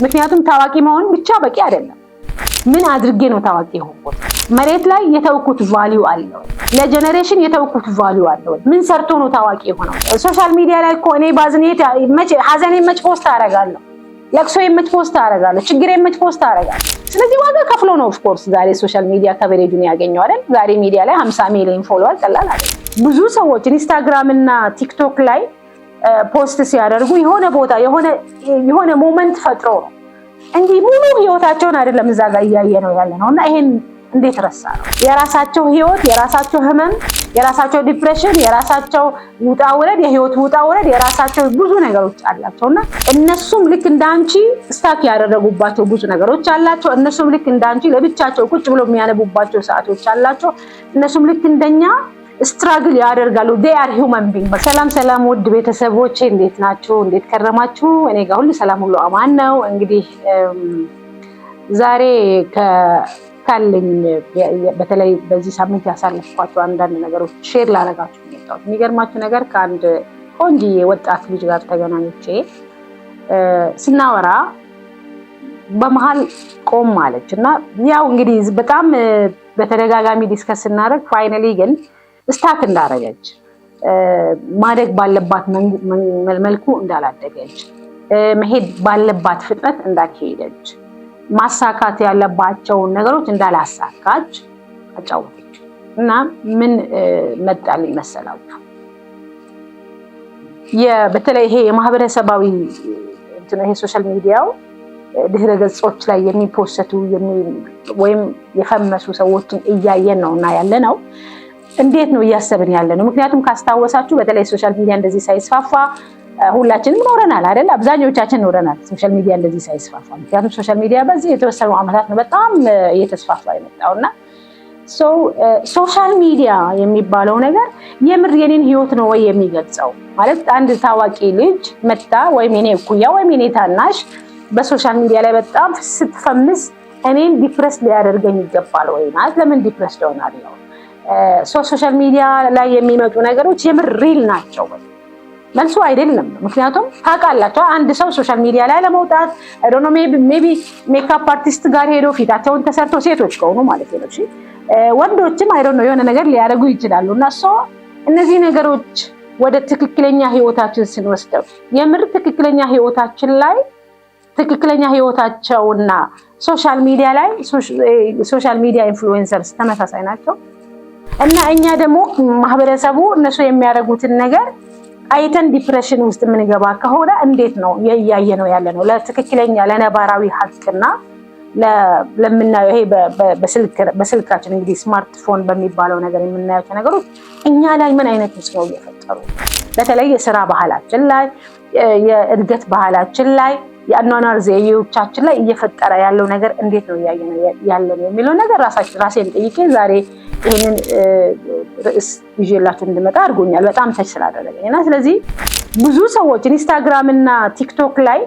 ምክንያቱም ታዋቂ መሆን ብቻ በቂ አይደለም። ምን አድርጌ ነው ታዋቂ ሆንኩት? መሬት ላይ የተወኩት ቫልዩ አለ ወይ? ለጀነሬሽን የተወኩት ቫልዩ አለ ወይ? ምን ሰርቶ ነው ታዋቂ ሆነው? ሶሻል ሚዲያ ላይ እኮ እኔ ባዝኔት ሀዘኔን መች ፖስት አደርጋለሁ፣ ለቅሶዬን መች ፖስት አደርጋለሁ፣ ችግሬን መች ፖስት አደርጋለሁ። ስለዚህ ዋጋ ከፍሎ ነው ኦፍ ኮርስ ዛሬ ሶሻል ሚዲያ ከቨሬጁን ያገኘው አይደል? ዛሬ ሚዲያ ላይ 50 ሚሊዮን ፎሎወር ቀላል አይደል? ብዙ ሰዎች ኢንስታግራም እና ቲክቶክ ላይ ፖስት ሲያደርጉ የሆነ ቦታ የሆነ ሞመንት ፈጥሮ ነው እንጂ ሙሉ ህይወታቸውን አይደለም እዛ ጋር እያየ ነው ያለ ነውና ይሄን እንዴት ረሳ ነው? የራሳቸው ህይወት፣ የራሳቸው ህመም፣ የራሳቸው ዲፕሬሽን፣ የራሳቸው ውጣ ውረድ፣ የህይወት ውጣ ውረድ፣ የራሳቸው ብዙ ነገሮች አላቸውና እነሱም ልክ እንዳንቺ ስታክ ያደረጉባቸው ብዙ ነገሮች አላቸው። እነሱም ልክ እንዳንቺ ለብቻቸው ቁጭ ብሎ የሚያነቡባቸው ሰዓቶች አላቸው። እነሱም ልክ እንደኛ ስትራግል ያደርጋሉ። they are human beings። ሰላም ውድ ቤተሰቦቼ እንዴት ናችሁ? እንዴት ከረማችሁ? እኔ ጋር ሁሉ ሰላም ሁሉ አማን ነው። እንግዲህ ዛሬ ካለኝ በተለይ በዚህ ሳምንት ያሳለፍኳቸው አንዳንድ ነገሮች ሼር ላደርጋችሁ መጣሁ። የሚገርማችሁ ነገር ከአንድ ቆንጆዬ ወጣት ልጅ ጋር ተገናኝቼ ስናወራ በመሃል ቆም አለች እና ያው እንግዲህ በጣም በተደጋጋሚ ዲስከስ ስናደርግ ፋይናሊ ግን ስታክ እንዳረገች ማደግ ባለባት መልኩ እንዳላደገች መሄድ ባለባት ፍጥነት እንዳልሄደች ማሳካት ያለባቸውን ነገሮች እንዳላሳካች አጫወተች እና ምን መጣልኝ መሰላችሁ? በተለይ ይሄ የማህበረሰባዊ ይሄ ሶሻል ሚዲያው ድህረ ገጾች ላይ የሚፖስቱ ወይም የፈመሱ ሰዎችን እያየን ነውና ያለ ነው። እንዴት ነው እያሰብን ያለ ነው? ምክንያቱም ካስታወሳችሁ በተለይ ሶሻል ሚዲያ እንደዚህ ሳይስፋፋ ሁላችንም ኖረናል አይደል? አብዛኞቻችን ኖረናል ሶሻል ሚዲያ እንደዚህ ሳይስፋፋ። ምክንያቱም ሶሻል ሚዲያ በዚህ የተወሰኑ ዓመታት ነው በጣም እየተስፋፋ የመጣውና ሶሻል ሚዲያ የሚባለው ነገር የምር የኔን ህይወት ነው ወይ የሚገልጸው? ማለት አንድ ታዋቂ ልጅ መጣ ወይም የኔ እኩያ ወይም የኔ ታናሽ በሶሻል ሚዲያ ላይ በጣም ስትፈምስ እኔን ዲፕረስ ሊያደርገኝ ይገባል ወይ? ማለት ለምን ዲፕረስ ሆናለሁ? ሶሻል ሚዲያ ላይ የሚመጡ ነገሮች የምር ሪል ናቸው ወይ? መልሱ አይደለም። ምክንያቱም ታውቃላችሁ አንድ ሰው ሶሻል ሚዲያ ላይ ለመውጣት አይ ዶንት ኖ ሜቢ ሜካፕ አርቲስት ጋር ሄዶ ፊታቸውን ተሰርቶ ሴቶች ከሆኑ ማለት ነው እሺ፣ ወንዶችም አይ ዶንት ኖ የሆነ ነገር ሊያደርጉ ይችላሉና እነዚህ ነገሮች ወደ ትክክለኛ ህይወታችን ስንወስደው የምር ትክክለኛ ህይወታችን ላይ ትክክለኛ ህይወታቸውና ሶሻል ሚዲያ ላይ ሶሻል ሚዲያ ኢንፍሉዌንሰርስ ተመሳሳይ ናቸው? እና እኛ ደግሞ ማህበረሰቡ እነሱ የሚያደርጉትን ነገር አይተን ዲፕሬሽን ውስጥ የምንገባ ከሆነ እንዴት ነው እያየ ነው ያለ ነው? ለትክክለኛ ለነባራዊ ሀቅና ለምናየው ይሄ በስልካችን እንግዲህ ስማርትፎን በሚባለው ነገር የምናያቸው ነገሮች እኛ ላይ ምን አይነት ተጽዕኖ እየፈጠሩ በተለይ የሥራ ባህላችን ላይ የእድገት ባህላችን ላይ የአኗኗር ዘይቤዎቻችን ላይ እየፈጠረ ያለው ነገር እንዴት ነው እያየ ነው ያለን የሚለው ነገር ራሴን ጠይቄ ዛሬ ይሄንን ርዕስ ይዤላችሁ እንድመጣ አድርጎኛል በጣም ተች ስላደረገኝና ስለዚህ ብዙ ሰዎች ኢንስታግራም እና ቲክቶክ ላይ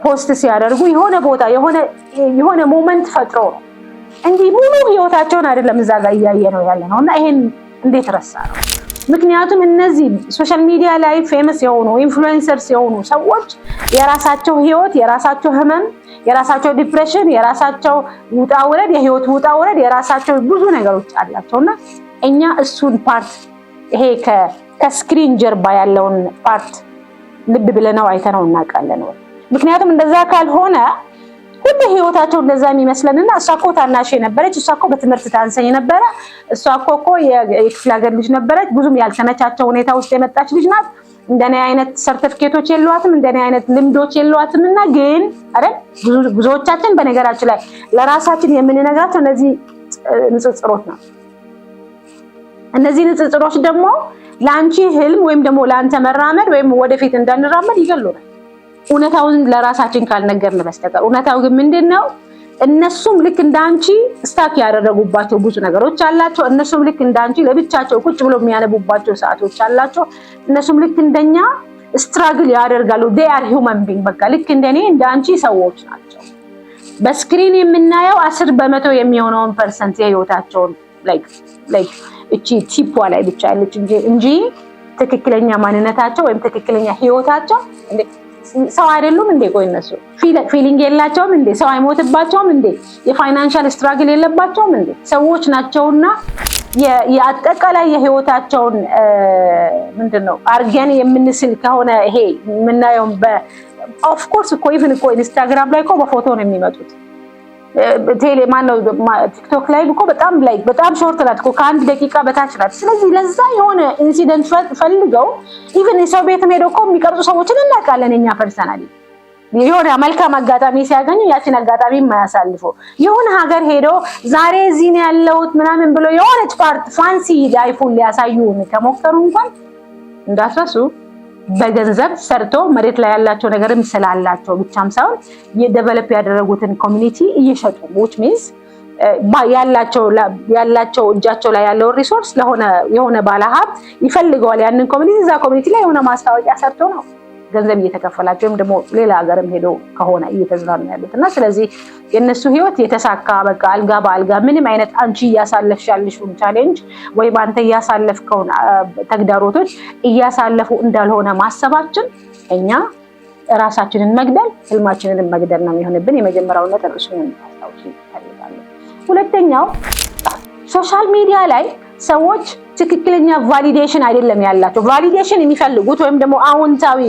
ፖስት ሲያደርጉ የሆነ ቦታ የሆነ ሞመንት ፈጥሮ ነው እንጂ ሙሉ ህይወታቸውን አይደለም እዛ ጋር እያየ ነው ያለ ነውና ይሄን እንዴት ረሳ ነው? ምክንያቱም እነዚህ ሶሻል ሚዲያ ላይ ፌመስ የሆኑ ኢንፍሉዌንሰርስ የሆኑ ሰዎች የራሳቸው ህይወት፣ የራሳቸው ህመም፣ የራሳቸው ዲፕሬሽን፣ የራሳቸው ውጣ ውረድ፣ የህይወት ውጣ ውረድ፣ የራሳቸው ብዙ ነገሮች አላቸውና እኛ እሱን ፓርት ይሄ ከስክሪን ጀርባ ያለውን ፓርት ልብ ብለነው አይተነው እናውቃለን ወይ? ምክንያቱም እንደዛ ካልሆነ ሁሉ ህይወታቸው እንደዛ የሚመስለንና እሷ እኮ ታናሽ ነበረች፣ እሷ እኮ በትምህርት ታንሰኝ ነበረ፣ እሷ እኮ የክፍለ ሀገር ልጅ ነበረች፣ ብዙም ያልተመቻቸው ሁኔታ ውስጥ የመጣች ልጅ ናት፣ እንደኔ አይነት ሰርቲፊኬቶች የሏትም፣ እንደኔ አይነት ልምዶች የሏትምና ግን አይደል ብዙዎቻችን በነገራችን ላይ ለራሳችን የምንነግራቸው እነዚህ ንጽጽሮች ነው። እነዚህ ንጽጽሮች ደግሞ ለአንቺ ህልም ወይም ደግሞ ለአንተ መራመድ ወይም ወደፊት እንዳንራመድ ይገሉናል። እውነታውን ለራሳችን ካልነገርን በስተቀር እውነታው ግን ምንድነው? እነሱም ልክ እንዳንቺ ስታክ ያደረጉባቸው ብዙ ነገሮች አላቸው። እነሱም ልክ እንዳንቺ ለብቻቸው ቁጭ ብሎ የሚያነቡባቸው ሰዓቶች አላቸው። እነሱም ልክ እንደኛ ስትራግል ያደርጋሉ። they are human beings በቃ ልክ እንደኔ እንዳንቺ ሰዎች ናቸው። በስክሪን የምናየው 10% የሚሆነውን ፐርሰንት የህይወታቸውን ላይክ እቺ ቲፕ ላይ ብቻ ያለች እንጂ ትክክለኛ ማንነታቸው ወይም ትክክለኛ ህይወታቸው ሰው አይደሉም እንዴ? ቆይ እነሱ ፊሊንግ የላቸውም እንዴ? ሰው አይሞትባቸውም እንዴ? የፋይናንሻል ስትራግል የለባቸውም እንዴ? ሰዎች ናቸውና የአጠቃላይ የህይወታቸውን ምንድነው አርገን የምንስል ከሆነ ይሄ የምናየው ኦፍ ኮርስ እኮ ኢቭን እኮ ኢንስታግራም ላይ እኮ በፎቶ ነው የሚመጡት። ቴሌ ማነው ቲክቶክ ላይ እኮ በጣም ሾርት ናት እኮ ከአንድ ደቂቃ በታች ናት። ስለዚህ ለዛ የሆነ ኢንሲደንት ፈልገው ኢቭን የሰው ቤት ሄደው እኮ የሚቀርጹ ሰዎችን እናውቃለን እኛ ፐርሰናሊ። የሆነ መልካም አጋጣሚ ሲያገኙ ያችን አጋጣሚ የማያሳልፉ የሆነ ሀገር ሄደው ዛሬ እዚህ ነው ያለሁት ምናምን ብሎ የሆነች ፓርት ፋንሲ ላይፉን ሊያሳዩን ከሞከሩ እንኳን እንዳትረሱ በገንዘብ ሰርቶ መሬት ላይ ያላቸው ነገርም ስላላቸው ብቻም ሳይሆን የዴቨሎፕ ያደረጉትን ኮሚኒቲ እየሸጡ which means ያላቸው እጃቸው ላይ ያለው ሪሶርስ የሆነ ባለሀብት ይፈልገዋል ያንን ኮሚኒቲ እዛ ኮሚኒቲ ላይ የሆነ ማስታወቂያ ሰርቶ ነው ገንዘብ እየተከፈላቸው ወይም ደግሞ ሌላ ሀገርም ሄዶ ከሆነ እየተዝናኑ ያሉት እና ስለዚህ የነሱ ህይወት የተሳካ በቃ አልጋ በአልጋ ምንም አይነት አንቺ እያሳለፍሽ ያለሽውን ቻሌንጅ ወይም አንተ እያሳለፍከውን ተግዳሮቶች እያሳለፉ እንዳልሆነ ማሰባችን እኛ ራሳችንን መግደል ህልማችንን መግደል ነው የሚሆንብን። የመጀመሪያው ነጥብ እሱ ነው ታውቂ ፈልጋለሁ። ሁለተኛው ሶሻል ሚዲያ ላይ ሰዎች ትክክለኛ ቫሊዴሽን አይደለም ያላቸው። ቫሊዴሽን የሚፈልጉት ወይም ደግሞ አዎንታዊ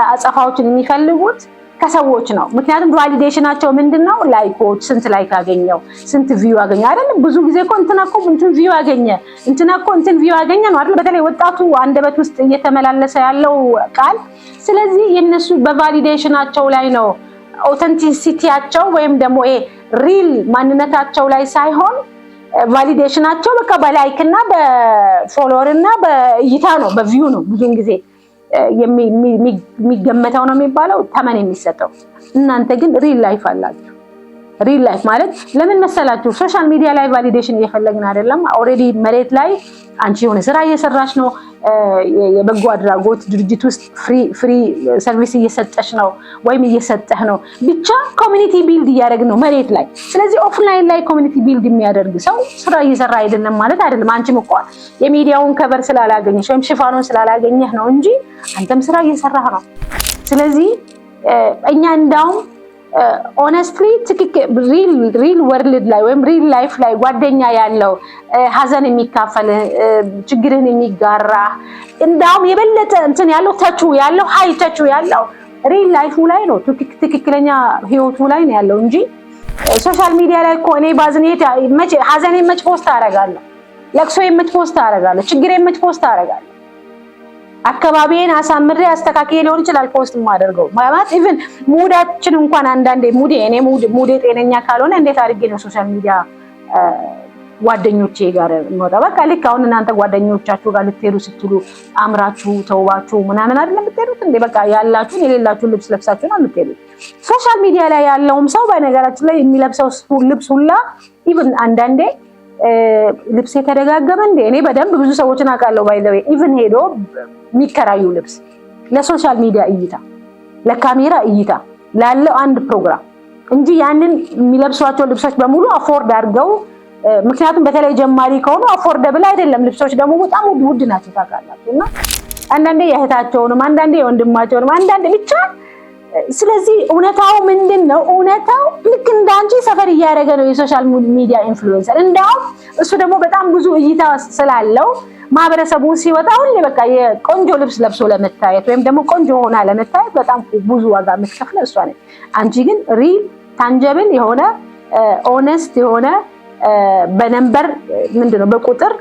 አጸፋዎችን የሚፈልጉት ከሰዎች ነው። ምክንያቱም ቫሊዴሽናቸው ምንድነው? ላይኮች፣ ስንት ላይክ አገኘው፣ ስንት ቪው አገኘ አይደል? ብዙ ጊዜ እኮ እንትና እኮ እንትን ቪው አገኘ፣ እንትና እኮ እንትን ቪው አገኘ ነው አይደል? በተለይ ወጣቱ አንደበት ውስጥ እየተመላለሰ ያለው ቃል። ስለዚህ የነሱ በቫሊዴሽናቸው ላይ ነው ኦተንቲሲቲያቸው ወይም ደግሞ ሪል ማንነታቸው ላይ ሳይሆን ቫሊዴሽናቸው በቃ በላይክ እና በፎሎወር እና በእይታ ነው፣ በቪው ነው ብዙን ጊዜ የሚገመተው ነው የሚባለው ተመን የሚሰጠው። እናንተ ግን ሪል ላይፍ አላችሁ። ሪል ላይፍ ማለት ለምን መሰላችሁ? ሶሻል ሚዲያ ላይ ቫሊዴሽን እየፈለግን አይደለም። ኦልሬዲ መሬት ላይ አንቺ የሆነ ስራ እየሰራሽ ነው፣ የበጎ አድራጎት ድርጅት ውስጥ ፍሪ ሰርቪስ እየሰጠሽ ነው ወይም እየሰጠህ ነው። ብቻ ኮሚኒቲ ቢልድ እያደረግን ነው መሬት ላይ። ስለዚህ ኦፍላይን ላይ ኮሚኒቲ ቢልድ የሚያደርግ ሰው ስራ እየሰራ አይደለም ማለት አይደለም። አንቺም እኮ የሚዲያውን ከበር ስላላገኘሽ ወይም ሽፋኑን ስላላገኘህ ነው እንጂ አንተም ስራ እየሰራህ ነው። ስለዚህ እኛ እንዳውም ኦነስትሊ ሪል ወርልድ ላይ ወይም ሪል ላይፍ ላይ ጓደኛ ያለው ሀዘን የሚካፈል ችግርን የሚጋራ እንዳውም የበለጠ እንትን ያለው ተቹ ያለው ሃይ ተቹ ያለው ሪል ላይፉ ላይ ነው፣ ትክክለኛ ህይወቱ ላይ ነው ያለው እንጂ ሶሻል ሚዲያ ላይ እኮ እኔ ባዝኔት ሀዘኔ መች ፖስት አደርጋለሁ፣ ለቅሶ የምት ፖስት አደርጋለሁ፣ ችግር የምት ፖስት አደርጋለሁ። አካባቢዬን አሳምሬ አስተካክዬ ሊሆን ይችላል ፖስት የማደርገው ማለት ኢቭን ሙዳችን እንኳን አንዳንዴ ሙዴ ጤነኛ ካልሆነ እንዴት አድርጌ ነው ሶሻል ሚዲያ ጓደኞቼ ጋር ነው በቃ ልክ አሁን እናንተ ጓደኞቻችሁ ጋር ልትሄዱ ስትሉ አምራችሁ ተውባችሁ ምናምን አይደለም የምትሄዱት እንዴ? በቃ ያላችሁን የሌላችሁን ልብስ ለብሳችሁ ነው የምትሄዱት። ሶሻል ሚዲያ ላይ ያለውም ሰው በነገራችን ላይ የሚለብሰው ልብስ ሁላ ኢቭን አንዳንዴ ልብስ የተደጋገመ እንዴ? እኔ በደንብ ብዙ ሰዎችን አውቃለሁ ባይ ዘ ዌይ ኢቭን ሄዶ የሚከራዩ ልብስ ለሶሻል ሚዲያ እይታ፣ ለካሜራ እይታ ላለው አንድ ፕሮግራም እንጂ ያንን የሚለብሷቸው ልብሶች በሙሉ አፎርድ አድርገው ምክንያቱም በተለይ ጀማሪ ከሆኑ አፎርደብል አይደለም። ልብሶች ደግሞ በጣም ውድ ናቸው ታውቃላችሁ። እና አንዳንዴ የእህታቸውንም አንዳንዴ የወንድማቸውንም አንዳንዴ ብቻ ስለዚህ እውነታው ምንድነው? እውነታው ልክ እንዳንቺ ሰፈር እያደረገ ነው የሶሻል ሚዲያ ኢንፍሉዌንሰር። እንዳውም እሱ ደግሞ በጣም ብዙ እይታ ስላለው ማህበረሰቡን ሲወጣ ሁሌ በቃ የቆንጆ ልብስ ለብሶ ለመታየት ወይም ደግሞ ቆንጆ ሆና ለመታየት በጣም ብዙ ዋጋ የምትከፍለው እሷ ነች። አንቺ ግን ሪል ታንጀብል የሆነ ኦነስት የሆነ በነምበር ምንድነው በቁጥር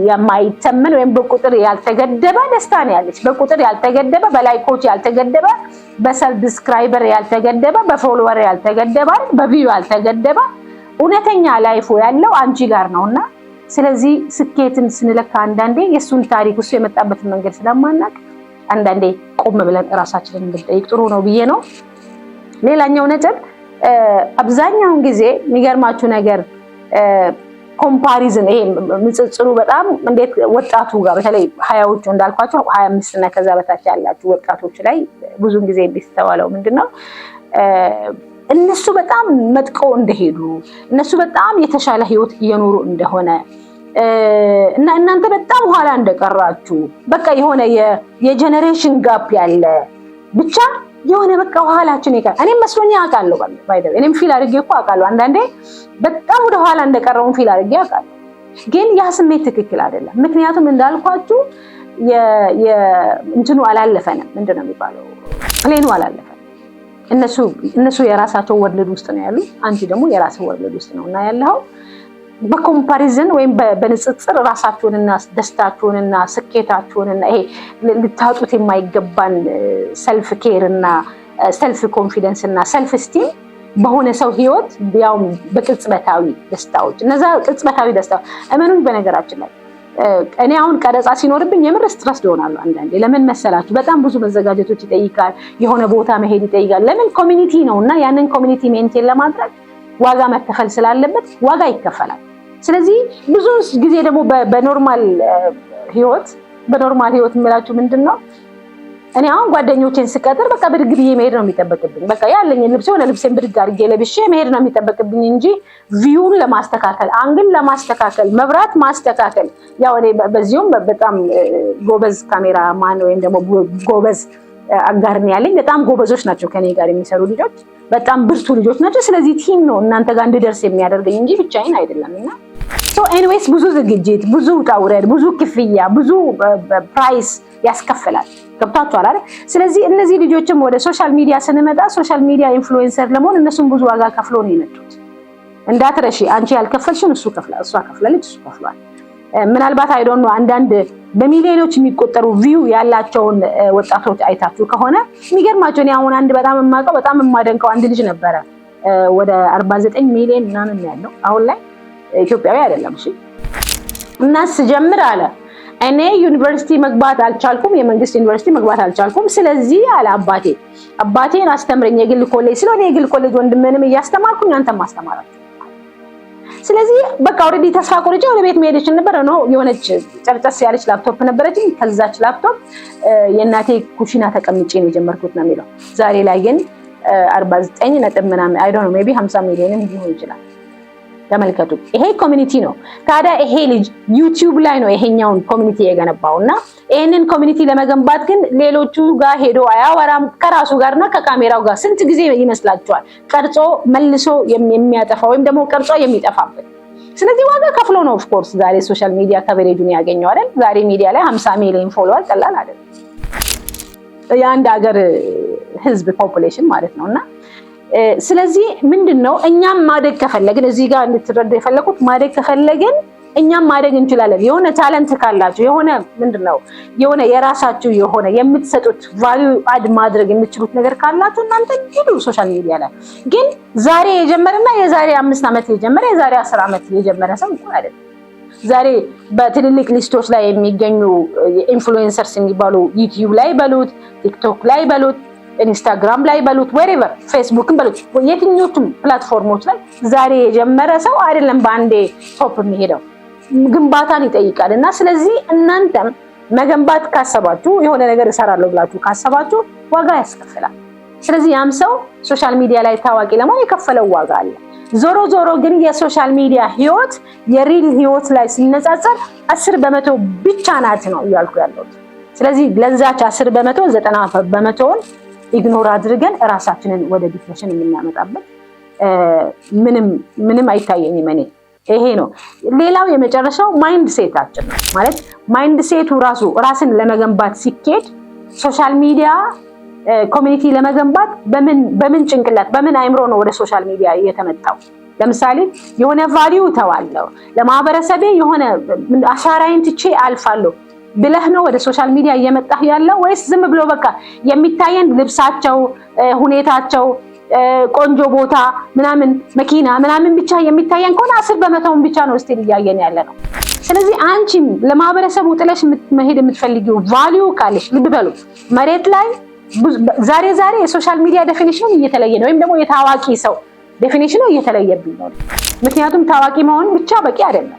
የማይተመን ወይም በቁጥር ያልተገደበ ደስታ ነው ያለች። በቁጥር ያልተገደበ፣ በላይኮች ያልተገደበ፣ በሰብስክራይበር ያልተገደበ፣ በፎሎወር ያልተገደበ፣ በቪው ያልተገደበ እውነተኛ ላይፉ ያለው አንቺ ጋር ነውና ስለዚህ ስኬትን ስንለካ አንዳንዴ የሱን ታሪክ እሱ የመጣበትን መንገድ ስለማናቅ አንዳንዴ ቆም ብለን ራሳችንን እንድንጠይቅ ጥሩ ነው ብዬ ነው። ሌላኛው ነጥብ አብዛኛውን ጊዜ የሚገርማችሁ ነገር ኮምፓሪዝን ይሄ ንጽጽሩ በጣም እንዴት ወጣቱ ጋር በተለይ ሀያዎቹ እንዳልኳችሁ 25 እና ከዛ በታች ያላችሁ ወጣቶች ላይ ብዙውን ጊዜ የሚስተዋለው ምንድነው እነሱ በጣም መጥቀው እንደሄዱ እነሱ በጣም የተሻለ ህይወት እየኖሩ እንደሆነ እና እናንተ በጣም ኋላ እንደቀራችሁ በቃ የሆነ የጄነሬሽን ጋፕ ያለ ብቻ የሆነ በቃ ኋላችን ይቀር። እኔም መስሎኝ አውቃለሁ ባይደው እኔም ፊል አድርጌ እኮ አውቃለሁ። አንዳንዴ በጣም ወደ ኋላ እንደቀረውን ፊል አድርጌ አውቃለሁ። ግን ያ ስሜት ትክክል አይደለም። ምክንያቱም እንዳልኳችሁ እንትኑ አላለፈንም። ምንድነው የሚባለው? ፕሌኑ አላለፈንም። እነሱ የራሳቸው ወርልድ ውስጥ ነው ያሉት፣ አንቺ ደግሞ የራስህ ወርልድ ውስጥ ነው እና ያለው። በኮምፓሪዝን ወይም በንጽጽር ራሳችሁንና ደስታችሁንና ስኬታችሁንና ይሄ ልታጡት የማይገባን ሰልፍ ኬር እና ሰልፍ ኮንፊደንስ እና ሰልፍ ስቲም በሆነ ሰው ህይወት ያው በቅጽበታዊ ደስታዎች እነዛ ቅጽበታዊ ደስታዎች እመኑኝ። በነገራችን ላይ እኔ አሁን ቀረጻ ሲኖርብኝ የምር ስትረስ ይሆናል አንዳንዴ። ለምን መሰላችሁ? በጣም ብዙ መዘጋጀቶች ይጠይቃል፣ የሆነ ቦታ መሄድ ይጠይቃል። ለምን ኮሚኒቲ ነውና ያንን ኮሚኒቲ ሜንቴን ለማድረግ ዋጋ መከፈል ስላለበት ዋጋ ይከፈላል። ስለዚህ ብዙ ጊዜ ደግሞ በኖርማል ህይወት የምላችሁ ምንድነው? እኔ አሁን ጓደኞቼን ስቀጥር በቃ ብድግ ብዬ መሄድ ነው የሚጠበቅብኝ። በቃ ያለኝ ልብሴን ብድግ አድርጌ ለብሼ መሄድ ነው የሚጠበቅብኝ እንጂ ቪውን ለማስተካከል፣ አንግል ለማስተካከል፣ መብራት ማስተካከል ያው እኔ በዚሁም በጣም ጎበዝ ካሜራማን ወይም ደግሞ ጎበዝ አጋር ነው ያለኝ። በጣም ጎበዞች ናቸው ከኔ ጋር የሚሰሩ ልጆች፣ በጣም ብርቱ ልጆች ናቸው። ስለዚህ ቲም ነው እናንተ ጋር እንድደርስ የሚያደርገኝ እንጂ ብቻዬን አይደለምና ኤኒዌይስ ብዙ ዝግጅት፣ ብዙ ውጣ ውረድ፣ ብዙ ክፍያ፣ ብዙ ፕራይስ ያስከፍላል። ገብታችኋል አይደል? ስለዚህ እነዚህ ልጆችም ወደ ሶሻል ሚዲያ ስንመጣ ሶሻል ሚዲያ ኢንፍሉዌንሰር ለመሆን እነሱም ብዙ ዋጋ ከፍሎ ነው የመጡት። እንዳትረሺ፣ አንቺ ያልከፈልሽን እሷ ከፍላለች፣ እሱ ከፍሏል። ምናልባት አይዶን ነው አንዳንድ በሚሊዮኖች የሚቆጠሩ ቪው ያላቸውን ወጣቶች አይታችሁ ከሆነ የሚገርማቸው። እኔ አሁን አንድ በጣም የማውቀው በጣም የማደንቀው አንድ ልጅ ነበረ ወደ 49 ሚሊዮን ምናምን ያለው አሁን ላይ ኢትዮጵያዊ አይደለም። እሺ እና ስጀምር አለ እኔ ዩኒቨርሲቲ መግባት አልቻልኩም፣ የመንግስት ዩኒቨርሲቲ መግባት አልቻልኩም። ስለዚህ አለ አባቴን አስተምረኝ የግል ኮሌጅ ስለሆነ የግል ኮሌጅ ወንድምንም እያስተማርኩኝ አንተም ማስተማራችሁ። ስለዚህ በቃ ኦሬዲ ተስፋ ቆርጬ ወደ ቤት መሄድ እችል ነበር ነው። የሆነች ጨርጨስ ያለች ላፕቶፕ ነበረችኝ። ከዛች ላፕቶፕ የእናቴ ኩሽና ተቀምጬ ነው የጀመርኩት ነው የሚለው። ዛሬ ላይ ግን 49 ነጥብ ምናምን አይ ዶንት ኖ ሜቢ 50 ሚሊዮንም ሊሆን ይችላል። ተመልከቱ፣ ይሄ ኮሚኒቲ ነው። ታዲያ ይሄ ልጅ ዩቲዩብ ላይ ነው ይሄኛውን ኮሚኒቲ የገነባውና ይሄንን ኮሚኒቲ ለመገንባት ግን ሌሎቹ ጋር ሄዶ አያወራም። ከራሱ ጋርና ከካሜራው ጋር ስንት ጊዜ ይመስላችኋል ቀርጾ መልሶ የሚያጠፋ ወይም ደግሞ ቀርጾ የሚጠፋበት? ስለዚህ ዋጋ ከፍሎ ነው ኦፍ ኮርስ ዛሬ ሶሻል ሚዲያ ከቨሬጁን ያገኘው አይደል? ዛሬ ሚዲያ ላይ 50 ሚሊዮን ፎሎወር ቀላል አይደለም። የአንድ ሀገር ህዝብ ፖፑሌሽን ማለት ነውና ስለዚህ ምንድነው እኛም ማደግ ከፈለግን እዚህ ጋር እንድትረዱ የፈለኩት ማደግ ከፈለግን እኛም ማደግ እንችላለን። የሆነ ታለንት ካላችሁ የሆነ ምንድነው የሆነ የራሳችሁ የሆነ የምትሰጡት ቫልዩ አድ ማድረግ የምትችሉት ነገር ካላችሁ እናንተ ሂዱ ሶሻል ሚዲያ ላይ። ግን ዛሬ የጀመረና የዛሬ 5 ዓመት የጀመረ የዛሬ 10 ዓመት የጀመረ ሰው እንኳን አይደለም። ዛሬ በትልልቅ ሊስቶች ላይ የሚገኙ ኢንፍሉዌንሰርስ የሚባሉ ዩቲዩብ ላይ በሉት፣ ቲክቶክ ላይ በሉት፣ ኢንስታግራም ላይ በሉት፣ wherever ፌስቡክን በሉት፣ የትኞቹም ፕላትፎርሞች ላይ ዛሬ የጀመረ ሰው አይደለም በአንዴ ቶፕ የሚሄደው። ግንባታን ይጠይቃልና ስለዚህ እናንተም መገንባት ካሰባችሁ የሆነ ነገር እሰራለሁ ብላችሁ ካሰባችሁ ዋጋ ያስከፍላል። ስለዚህ ያም ሰው ሶሻል ሚዲያ ላይ ታዋቂ ለመሆን የከፈለው ዋጋ አለ። ዞሮ ግን የሶሻል ሚዲያ ህይወት የሪል ህይወት ላይ ሲነጻጸር 10% ብቻ ናት ነው እያልኩ ያለሁት። ስለዚህ ለዛች 10% 90%ውን ኢግኖር አድርገን ራሳችንን ወደ ዲፕሬሽን የምናመጣበት ምንም አይታየኝም እኔ። ይሄ ነው። ሌላው የመጨረሻው ማይንድ ሴታችን ነው። ማለት ማይንድ ሴቱ ራስን ለመገንባት ሲኬድ ሶሻል ሚዲያ ኮሚኒቲ ለመገንባት በምን ጭንቅላት በምን አይምሮ ነው ወደ ሶሻል ሚዲያ የተመጣው? ለምሳሌ የሆነ ቫልዩ ተዋለው ለማህበረሰቤ የሆነ አሻራዬን ትቼ አልፋለሁ ብለህ ነው ወደ ሶሻል ሚዲያ እየመጣህ ያለው? ወይስ ዝም ብሎ በቃ የሚታየን ልብሳቸው፣ ሁኔታቸው፣ ቆንጆ ቦታ ምናምን መኪና ምናምን ብቻ የሚታየን ከሆነ 10%ውን ብቻ ነው ስቲል እያየን ያለ ነው። ስለዚህ አንቺም ለማህበረሰቡ ጥለሽ መሄድ የምትፈልጊው ቫልዩ ካለሽ ልብ በሉ መሬት ላይ ዛሬ የሶሻል ሚዲያ ዴፊኒሽኑ እየተለየ ነው። ወይም ደግሞ የታዋቂ ሰው ዴፊኒሽኑ እየተለየብኝ ነው። ምክንያቱም ታዋቂ መሆን ብቻ በቂ አይደለም።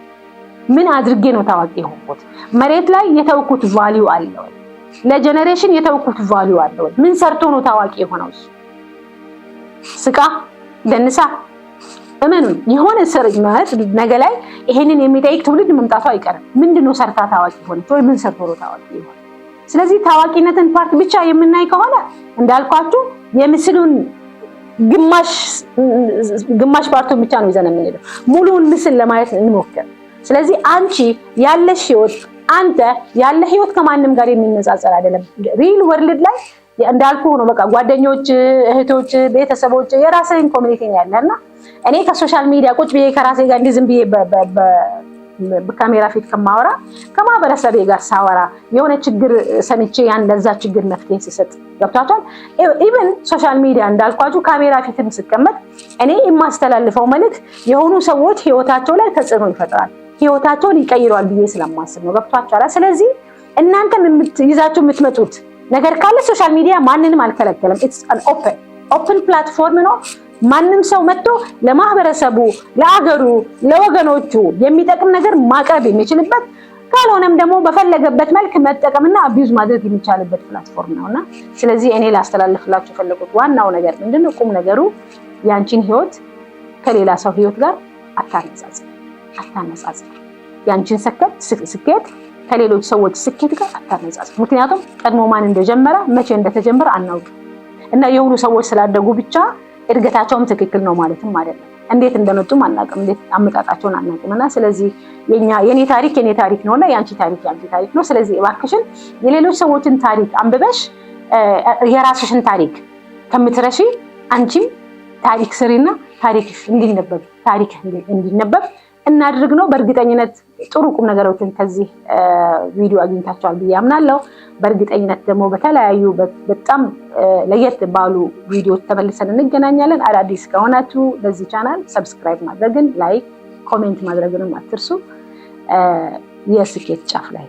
ምን አድርጌ ነው ታዋቂ የሆንኩት? መሬት ላይ የተወኩት ቫልዩ አለ ወይ? ለጀነሬሽን የተወኩት ቫልዩ አለ ወይ? ምን ሰርቶ ነው ታዋቂ የሆነው? ስቃ ደንሳ እመኑን የሆነ ማለት ነገ ላይ ይሄንን የሚጠይቅ ትውልድ መምጣቱ አይቀርም። ምንድነው ሰርታ ታዋቂ ሆነች ወይ ምን ሰርቶ ነው ታዋቂ ሆነ? ስለዚህ ታዋቂነትን ፓርት ብቻ የምናይ ከሆነ እንዳልኳችሁ የምስሉን ግማሽ ፓርቱን ብቻ ነው ይዘን የምንሄደው። ሙሉውን ምስል ለማየት እንሞክር። ስለዚህ አንቺ ያለሽ ህይወት አንተ ያለ ህይወት ከማንም ጋር የሚነጻጸር አይደለም። ሪል ወርልድ ላይ እንዳልኩ ነው። በቃ ጓደኞች፣ እህቶች፣ ቤተሰቦች የራስህን ኮሚኒቲ ነው ያለና እኔ ከሶሻል ሚዲያ ቁጭ ብዬ ከራሴ ጋር እንዲህ ዝም ብዬ በካሜራ ፊት ከማወራ ከማህበረሰቤ ጋር ሳወራ የሆነ ችግር ሰምቼ ያን ለዛ ችግር መፍትሄ ሲሰጥ ገብቷቸዋል። ኢቭን ሶሻል ሚዲያ እንዳልኳችሁ ካሜራ ፊትም ስቀመጥ እኔ የማስተላልፈው መልእክት የሆኑ ሰዎች ህይወታቸው ላይ ተጽዕኖ ይፈጥራል፣ ህይወታቸውን ይቀይራል ብዬ ስለማስብ ነው። ገብቷቸዋል። ስለዚህ እናንተም ይዛችሁ የምትመጡት ነገር ካለ ሶሻል ሚዲያ ማንንም አልከለከለም። ኢትስ አን ኦፕን ፕላትፎርም ነው። ማንም ሰው መጥቶ ለማህበረሰቡ፣ ለአገሩ፣ ለወገኖቹ የሚጠቅም ነገር ማቅረብ የሚችልበት ካልሆነም ደግሞ በፈለገበት መልክ መጠቀምና አቢዩዝ ማድረግ የሚቻልበት ፕላትፎርም ነውና ስለዚህ እኔ ላስተላልፍላችሁ ፈለኩት ዋናው ነገር ምንድነው? ቁም ነገሩ ያንቺን ህይወት ከሌላ ሰው ህይወት ጋር አታነጻጽር። ያንቺን ስኬት ከሌሎች ሰዎች ስኬት ጋር አታነጻጽር። ምክንያቱም ቀድሞ ማን እንደጀመረ መቼ እንደተጀመረ አናውቅም እና የሆኑ ሰዎች ስላደጉ ብቻ እድገታቸውም ትክክል ነው ማለትም አይደለም። እንዴት እንደመጡም አናውቅም፣ እንዴት አመጣጣቸውን አናውቅምና ስለዚህ የኔ ታሪክ ነውና ያንቺ ታሪክ ነው። ስለዚህ እባክሽን የሌሎች ሰዎችን ታሪክ አንብበሽ የራስሽን ታሪክ ከምትረሺ አንቺም ታሪክ ስሪና ታሪክሽ እንዲነበብ እናድርግ ነው። በእርግጠኝነት ጥሩ ቁም ነገሮችን ከዚህ ቪዲዮ አግኝታችኋል ብዬ አምናለሁ። በእርግጠኝነት ደግሞ በተለያዩ በጣም ለየት ባሉ ቪዲዮዎች ተመልሰን እንገናኛለን። አዳዲስ ከሆናችሁ ለዚህ ቻናል ሰብስክራይብ ማድረግን፣ ላይክ፣ ኮሜንት ማድረግንም አትርሱ። የስኬት ጫፍ ላይ